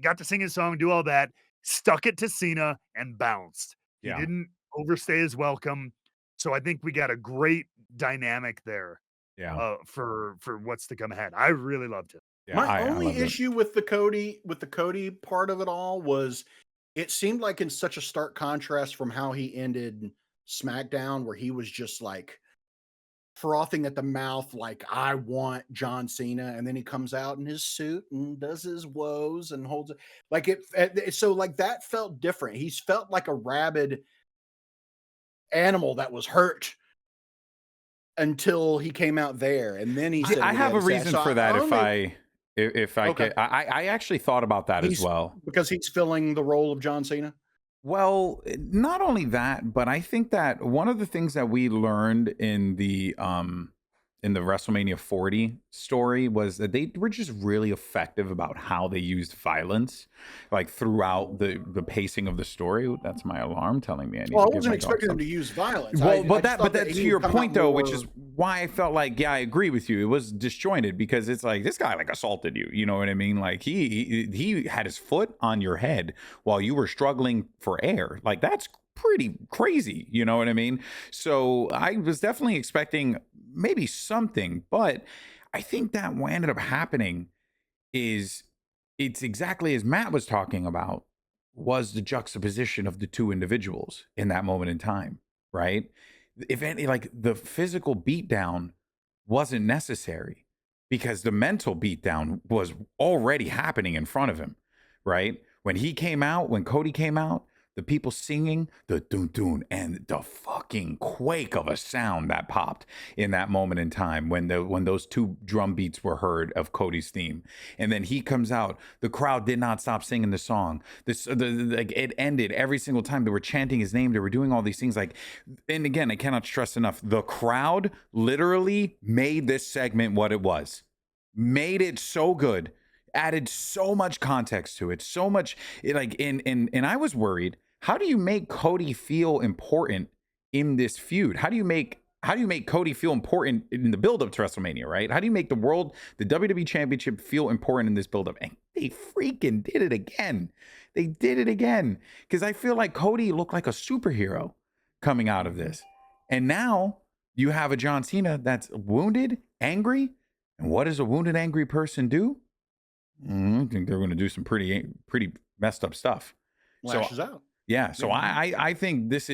Speaker 3: Got to sing his song, do all that, stuck it to Cena and bounced. He
Speaker 1: Yeah.
Speaker 3: didn't overstay his welcome. So I think we got a great dynamic there
Speaker 1: Yeah.
Speaker 3: for what's to come ahead. I really loved it.
Speaker 1: Yeah.
Speaker 2: My
Speaker 1: I
Speaker 2: only
Speaker 1: loved it.
Speaker 2: issue with the Cody part of it all was it seemed like in such a stark contrast from how he ended SmackDown, where he was just like frothing at the mouth, like I want John Cena, and then he comes out in his suit and does his woes and holds it like so like that felt different. He's felt like a rabid animal that was hurt until he came out there, and then he said
Speaker 1: I
Speaker 2: what he
Speaker 1: have
Speaker 2: had
Speaker 1: a
Speaker 2: to say.
Speaker 1: reason
Speaker 2: So
Speaker 1: for that.
Speaker 2: only-
Speaker 1: If I
Speaker 2: Okay.
Speaker 1: could, I actually thought about that as
Speaker 2: He's
Speaker 1: well.
Speaker 2: because he's filling the role of John Cena.
Speaker 1: Well, not only that, but I think that one of the things that we learned in the WrestleMania 40 story was that they were just really effective about how they used violence, like throughout the pacing of the story. That's my alarm telling me I need
Speaker 2: Well, I
Speaker 1: to give
Speaker 2: wasn't
Speaker 1: my dog
Speaker 2: expecting him
Speaker 1: something.
Speaker 2: to use violence.
Speaker 1: Well,
Speaker 2: I just
Speaker 1: that's
Speaker 2: thought that
Speaker 1: to
Speaker 2: he
Speaker 1: your
Speaker 2: would come
Speaker 1: point
Speaker 2: out
Speaker 1: though, which
Speaker 2: more-
Speaker 1: is why I felt like, yeah, I agree with you. It was disjointed because it's like this guy like assaulted you. You know what I mean? Like he had his foot on your head while you were struggling for air. Like that's pretty crazy. You know what I mean? So I was definitely expecting maybe something, but I think that what ended up happening is it's exactly as Matt was talking about was the juxtaposition of the two individuals in that moment in time, right? If any, like the physical beatdown wasn't necessary because the mental beatdown was already happening in front of him, right? When he came out, when Cody came out, the people singing the dun dun and the fucking quake of a sound that popped in that moment in time when those two drum beats were heard of Cody's theme, and then he comes out, the crowd did not stop singing the song. Like it ended every single time. They were chanting his name. They were doing all these things. Like, and again, I cannot stress enough. The crowd literally made this segment what it was. Made it so good. Added so much context to it. So much and I was worried. How do you make Cody feel important in this feud? How do you make Cody feel important in the build-up to WrestleMania, right? How do you make the WWE Championship feel important in this build-up? And they freaking did it again. They did it again. Because I feel like Cody looked like a superhero coming out of this. And now you have a John Cena that's wounded, angry. And what does a wounded, angry person do? I think they're going to do some pretty messed up stuff.
Speaker 2: Lashes out.
Speaker 1: Yeah, so I think this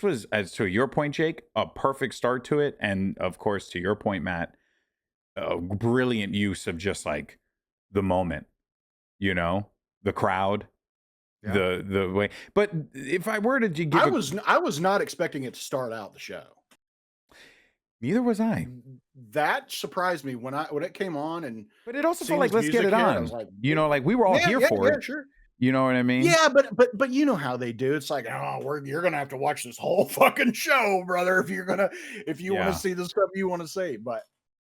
Speaker 1: was, as to your point, Jake, a perfect start to it, and of course to your point, Matt, a brilliant use of just like the moment, the crowd, the way. But if I were to give,
Speaker 2: I was not expecting it to start out the show.
Speaker 1: Neither was I.
Speaker 2: That surprised me when it came on,
Speaker 1: but it also felt like, let's get it on. Like, like we were all here for it.
Speaker 2: Sure.
Speaker 1: You know what I mean?
Speaker 2: Yeah, but you know how they do. It's like, you're gonna have to watch this whole fucking show, brother, if you want to see the stuff you want to see. But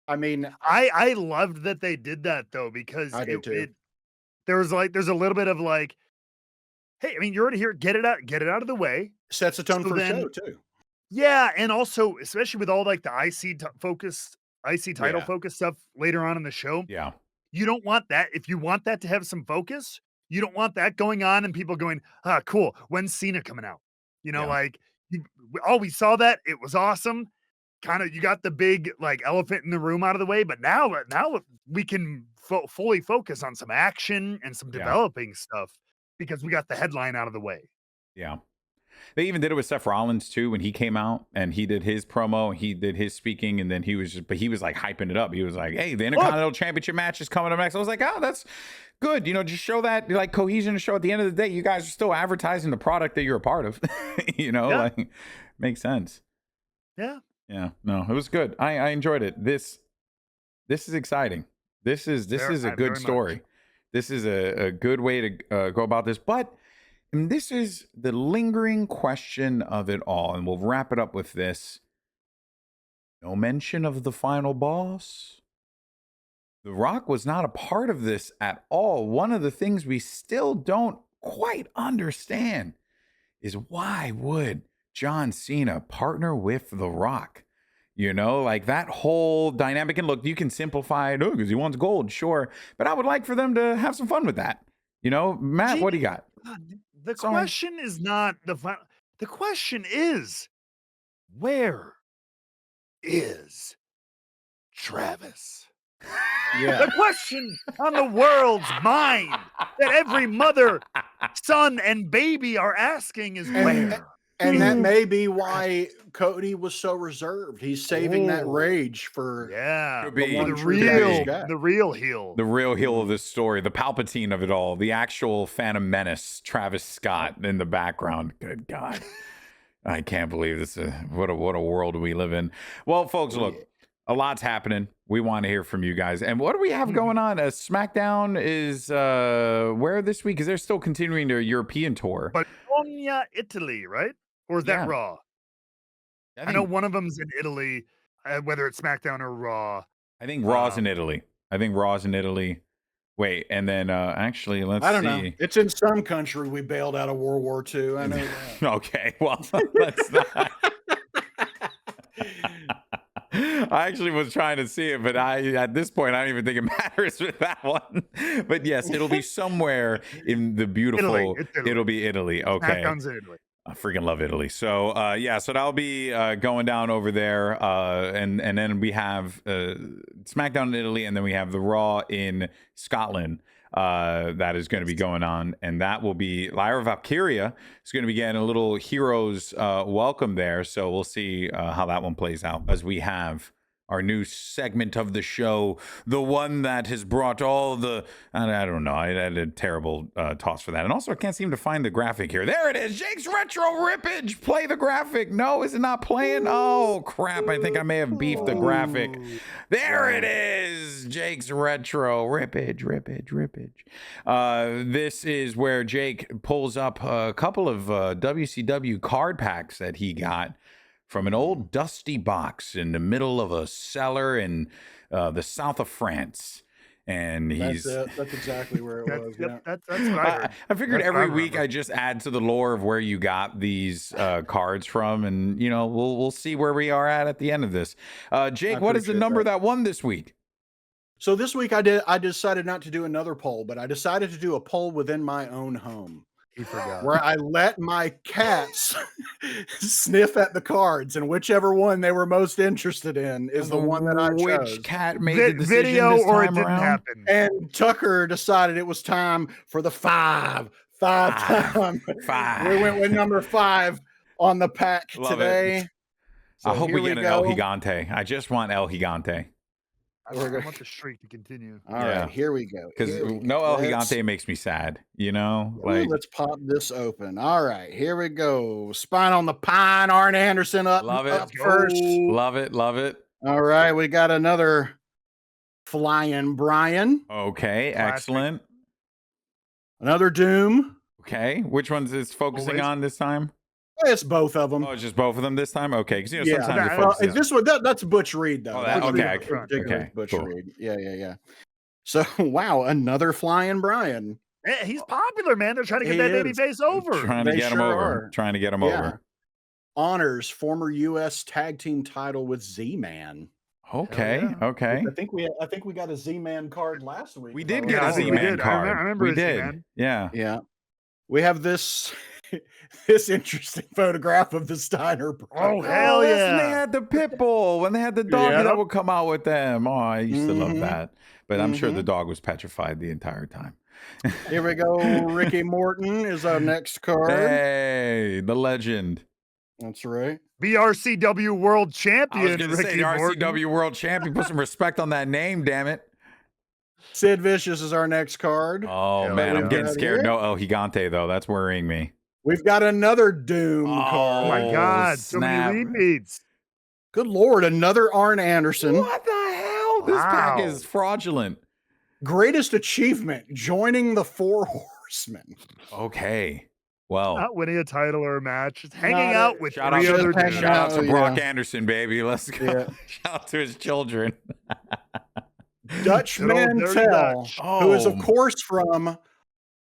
Speaker 2: I mean,
Speaker 3: I loved that they did that though, because there's a little bit of like, hey, I mean, you're already here, get it out of the way.
Speaker 2: Sets a tone for a show too.
Speaker 3: Yeah, and also especially with all like the IC title focus stuff later on in the show.
Speaker 1: Yeah,
Speaker 3: you don't want that. If you want that to have some focus, you don't want that going on and people going, cool, when's Cena coming out? Like, we saw that. It was awesome. Kind of, you got the big like elephant in the room out of the way, but now we can fully focus on some action and some developing stuff because we got the headline out of the way.
Speaker 1: Yeah. They even did it with Seth Rollins too, when he came out and he did his promo, he did his speaking, and then he was like hyping it up. He was like, hey, the Intercontinental Championship match is coming up next. I was like, oh, that's good. Just show that like cohesion to show at the end of the day, you guys are still advertising the product that you're a part of. Like, makes sense.
Speaker 3: Yeah.
Speaker 1: Yeah. No, it was good. I enjoyed it. This is exciting. This is a good story. Much. This is a good way to go about this. But and this is the lingering question of it all, and we'll wrap it up with this. No mention of the final boss. The Rock was not a part of this at all. One of the things we still don't quite understand is why would John Cena partner with The Rock? Like that whole dynamic. And look, you can simplify it because he wants gold, sure. But I would like for them to have some fun with that. Matt, what do you got?
Speaker 3: The question is not the final. The question is, where is Travis?
Speaker 2: Yeah.
Speaker 3: The question on the world's mind that every mother, son, and baby are asking is where?
Speaker 2: And that may be why Cody was so reserved. He's saving that rage for
Speaker 3: the real heel.
Speaker 1: The real heel of this story, the Palpatine of it all, the actual Phantom Menace, Travis Scott in the background. Good God. I can't believe this. What a world we live in. Well, folks, look, a lot's happening. We want to hear from you guys. And what do we have going on? SmackDown is where this week? Because they're still continuing their European tour.
Speaker 3: But Italy, right? Or is that Raw? I know one of them's in Italy, whether it's SmackDown or Raw.
Speaker 1: I think Raw's in Italy. Wait, and then actually, let's see.
Speaker 2: I don't know. It's in some country we bailed out of World War II. I know that.
Speaker 1: Okay, well, let's not. I actually was trying to see it, but at this point, I don't even think it matters with that one. But yes, it'll be somewhere in the beautiful. Italy. It'll be Italy. Okay.
Speaker 3: SmackDown's in Italy.
Speaker 1: I freaking love Italy. So so that'll be going down over there, and then we have SmackDown in Italy, and then we have the Raw in Scotland. That is going to be going on, and that will be Lyra Valkyria is going to be getting a little heroes welcome there. So we'll see how that one plays out as we have our new segment of the show, the one that has brought all the, I don't know, I had a terrible toss for that. And also, I can't seem to find the graphic here. There it is, Jake's Retro Rippage. Play the graphic. No, is it not playing? Oh, crap. I think I may have beefed the graphic. There it is, Jake's Retro Rippage. This is where Jake pulls up a couple of WCW card packs that he got from an old dusty box in the middle of a cellar in the south of France. And that's
Speaker 2: exactly where it was.
Speaker 3: That's what I heard.
Speaker 1: I figured every week I just add to the lore of where you got these cards from, and we'll see where we are at the end of this. Jake, what is the number that won this week?
Speaker 2: So this week I decided not to do another poll, but I decided to do a poll within my own home.
Speaker 3: He forgot.
Speaker 2: where I let my cats sniff at the cards, and whichever one they were most interested in is the one that I chose.
Speaker 1: Which cat made the decision
Speaker 3: Video
Speaker 1: this
Speaker 3: or it
Speaker 1: time
Speaker 3: didn't
Speaker 1: around?
Speaker 3: happen.
Speaker 2: And Tucker decided it was time for the five time.
Speaker 1: Five.
Speaker 2: We went with number 5 on the pack
Speaker 1: Love
Speaker 2: today.
Speaker 1: it.
Speaker 2: So
Speaker 1: I hope
Speaker 2: here
Speaker 1: we get an El
Speaker 2: go.
Speaker 1: Gigante. I just want El Gigante.
Speaker 3: I want the streak to continue.
Speaker 2: All
Speaker 1: Yeah.
Speaker 2: right, here we go.
Speaker 1: Because
Speaker 2: Here we go.
Speaker 1: no El
Speaker 2: Let's-
Speaker 1: Gigante makes me sad, you know?
Speaker 2: Ooh,
Speaker 1: Like,
Speaker 2: let's pop this open. All right, here we go. Spine on the Pine, Arn Anderson up,
Speaker 1: Love it.
Speaker 2: up first.
Speaker 1: love it, love it.
Speaker 2: All right, we got another Flying Brian,
Speaker 1: Okay,
Speaker 3: Classic.
Speaker 1: excellent.
Speaker 2: another Doom.
Speaker 1: Okay, which one's is focusing
Speaker 3: Always.
Speaker 1: on this time?
Speaker 2: It's both of them.
Speaker 1: Oh, it's just both of them this time? Okay, because, you know,
Speaker 2: Yeah.
Speaker 1: sometimes it
Speaker 3: Well,
Speaker 1: focuses on-
Speaker 2: This one, that's Butch Reed, though.
Speaker 1: Oh, that-
Speaker 2: Butch
Speaker 1: okay,
Speaker 2: Reed in particular is
Speaker 1: okay,
Speaker 2: Butch
Speaker 1: cool.
Speaker 2: Reed. Yeah. So, wow, another Flying Brian.
Speaker 3: Yeah, he's popular, man. They're trying to get
Speaker 2: He
Speaker 3: that
Speaker 2: is.
Speaker 3: baby face over.
Speaker 1: Trying to
Speaker 2: They
Speaker 1: get him
Speaker 2: sure
Speaker 1: over.
Speaker 2: are.
Speaker 1: Trying to get him
Speaker 2: Yeah.
Speaker 1: over.
Speaker 2: Honors former U.S. Tag Team title with Z-Man.
Speaker 1: Okay,
Speaker 3: yeah.
Speaker 1: okay.
Speaker 2: I think we got a Z-Man card last week.
Speaker 1: We
Speaker 2: if
Speaker 1: did
Speaker 2: I
Speaker 1: get
Speaker 3: Yeah,
Speaker 1: a
Speaker 3: I think we
Speaker 1: Z-Man
Speaker 3: did. I
Speaker 1: card.
Speaker 3: remember
Speaker 1: We
Speaker 3: a
Speaker 1: did.
Speaker 3: Z-Man.
Speaker 1: Yeah.
Speaker 2: Yeah. We have this this interesting photograph of the Steiner brothers.
Speaker 3: Oh, hell
Speaker 1: that's when they
Speaker 3: yeah.
Speaker 1: had the pit bull, when they had the dog
Speaker 2: Yep.
Speaker 1: that would come out with them. Oh, I used to love
Speaker 2: Mhm.
Speaker 1: that. But I'm sure the
Speaker 2: Mhm.
Speaker 1: dog was petrified the entire time.
Speaker 2: Here we go. Ricky Morton is our next card.
Speaker 1: Hey, the legend.
Speaker 2: That's right.
Speaker 3: BRCW World
Speaker 1: I was
Speaker 3: Champion
Speaker 1: going to
Speaker 3: Ricky
Speaker 1: say the
Speaker 3: Morton.
Speaker 1: RCW World Champion. Put some respect on that name, damn it.
Speaker 2: Sid Vicious is our next card.
Speaker 1: Oh,
Speaker 3: Hell
Speaker 1: man, I'm
Speaker 3: yeah.
Speaker 1: getting
Speaker 2: Got
Speaker 1: scared.
Speaker 2: it.
Speaker 1: No El Gigante, though. That's worrying me.
Speaker 2: We've got another Doom
Speaker 3: Oh
Speaker 2: card.
Speaker 3: my
Speaker 1: Oh,
Speaker 3: God, so
Speaker 1: snap.
Speaker 3: many repeats.
Speaker 2: Good Lord, another Arn Anderson.
Speaker 1: What the hell? This pack
Speaker 3: Wow.
Speaker 1: is fraudulent.
Speaker 2: Greatest achievement, joining the Four Horsemen.
Speaker 1: Okay. Well,
Speaker 3: Not winning a title or a match. Just hanging
Speaker 2: Not
Speaker 3: out
Speaker 2: a-
Speaker 3: with
Speaker 1: shout out,
Speaker 3: three
Speaker 2: Just
Speaker 3: other
Speaker 2: hanging
Speaker 3: dudes.
Speaker 1: shout out
Speaker 2: out,
Speaker 1: to Brock
Speaker 2: yeah.
Speaker 1: Anderson, baby. Let's go.
Speaker 2: Yeah.
Speaker 1: Shout out to his children.
Speaker 2: Dutch
Speaker 3: Good old Dirty
Speaker 2: Mantel,
Speaker 3: Dutch.
Speaker 2: who is, of
Speaker 1: Oh.
Speaker 2: course, from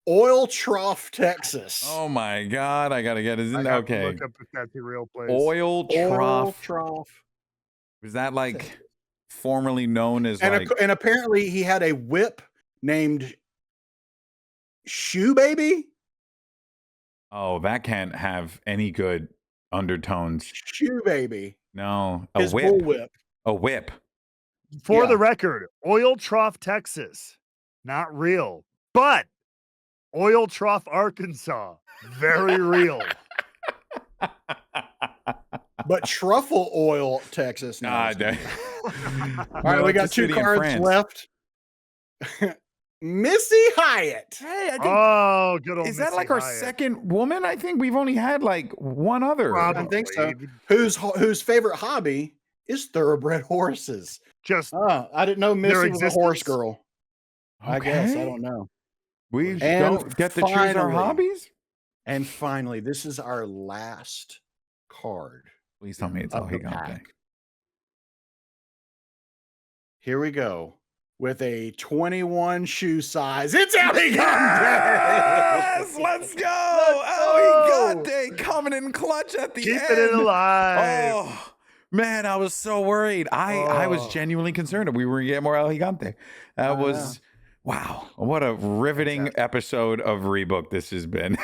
Speaker 2: Oil Trough, Texas.
Speaker 1: Oh my God. I got to get his
Speaker 3: I
Speaker 1: in.
Speaker 3: have to
Speaker 1: Okay.
Speaker 3: look up if that's a real place.
Speaker 1: Oil
Speaker 2: Oil
Speaker 1: Trough.
Speaker 2: Trough.
Speaker 1: Was that like formerly known as
Speaker 2: And,
Speaker 1: like.
Speaker 2: and apparently he had a whip named Shoe Baby.
Speaker 1: Oh, that can't have any good undertones.
Speaker 2: Shoe Baby.
Speaker 1: No. A
Speaker 2: His
Speaker 1: whip.
Speaker 2: bull whip.
Speaker 1: A whip.
Speaker 3: For
Speaker 2: Yeah.
Speaker 3: the record, Oil Trough, Texas, not real, but Oil Trough, Arkansas, very real.
Speaker 2: But Truffle Oil, Texas. No,
Speaker 1: Ah,
Speaker 2: it's not.
Speaker 1: All
Speaker 2: All right, we got 2 cards left. Missy Hyatt.
Speaker 1: Hey, I think.
Speaker 3: Oh, good old
Speaker 1: Is that
Speaker 3: Missy
Speaker 1: like our
Speaker 3: Hyatt.
Speaker 1: second woman? I think we've only had like one other.
Speaker 2: I think so.
Speaker 3: Probably.
Speaker 2: Whose favorite hobby is thoroughbred horses.
Speaker 3: Just
Speaker 2: I didn't know Missy was a horse
Speaker 3: existence?
Speaker 2: girl. I guess. I
Speaker 1: Okay.
Speaker 2: don't know.
Speaker 1: We
Speaker 2: And
Speaker 1: don't get to choose our
Speaker 2: finally-
Speaker 1: hobbies?
Speaker 2: And finally, this is our last card
Speaker 1: Please tell me it's El
Speaker 2: of the
Speaker 1: Gigante.
Speaker 2: pack. Here we go. With a 21 shoe size. It's El Gigante!
Speaker 1: Yes, let's go. El Gigante coming in clutch at the
Speaker 3: keeping
Speaker 1: end.
Speaker 3: it alive.
Speaker 1: Oh, man, I was so worried. I was
Speaker 3: Oh.
Speaker 1: genuinely concerned that we were going to get more El Gigante. That was, wow, what a riveting episode of Rebook this has been.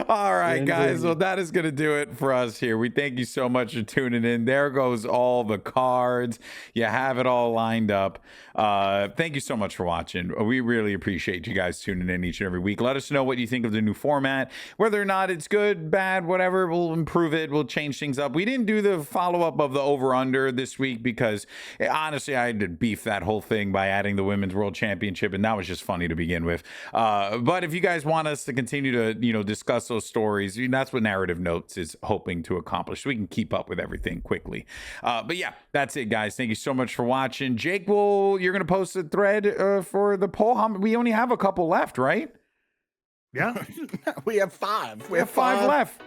Speaker 1: All right, guys. Well, that is going to do it for us here. We thank you so much for tuning in. There goes all the cards. You have it all lined up. Thank you so much for watching. We really appreciate you guys tuning in each and every week. Let us know what you think of the new format, whether or not it's good, bad, whatever. We'll improve it. We'll change things up. We didn't do the follow-up of the over-under this week because honestly, I had to beef that whole thing by adding the Women's World Championship, and that was just funny to begin with. But if you guys want us to continue to, discuss those stories, that's what Narrative Notes is hoping to accomplish, so we can keep up with everything quickly. But yeah, that's it, guys. Thank you so much for watching. Jake, you're going to post a thread for the poll. We only have a couple left, right?
Speaker 3: Yeah.
Speaker 2: We have 5.
Speaker 1: We have 5 left.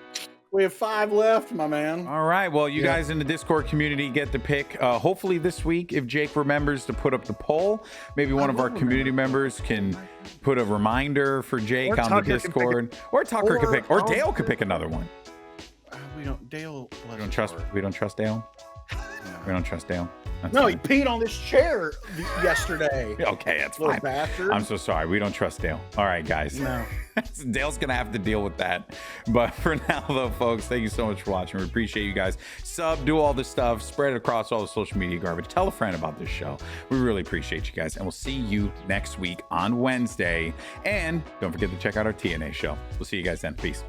Speaker 2: We have 5 left, my man.
Speaker 1: All right. Well, you guys in the Discord community get to pick. Hopefully this week, if Jake remembers to put up the poll, maybe one of our community members can put a reminder for Jake
Speaker 3: Or
Speaker 1: on the
Speaker 3: Tucker can pick
Speaker 1: Discord. Or Tucker could pick, or
Speaker 2: I'll-
Speaker 1: Dale could pick another one.
Speaker 2: We don't. Dale.
Speaker 1: We don't trust Dale. We don't trust Dale. That's
Speaker 2: No,
Speaker 1: fine.
Speaker 2: he peed on this chair yesterday.
Speaker 1: Okay, that's
Speaker 2: Little
Speaker 1: fine.
Speaker 2: bastard.
Speaker 1: I'm so sorry. We don't trust Dale. All right, guys.
Speaker 2: No.
Speaker 1: Dale's going to have to deal with that. But for now, though, folks, thank you so much for watching. We appreciate you guys. Sub, do all this stuff, spread it across all the social media garbage. Tell a friend about this show. We really appreciate you guys. And we'll see you next week on Wednesday. And don't forget to check out our TNA show. We'll see you guys then. Peace.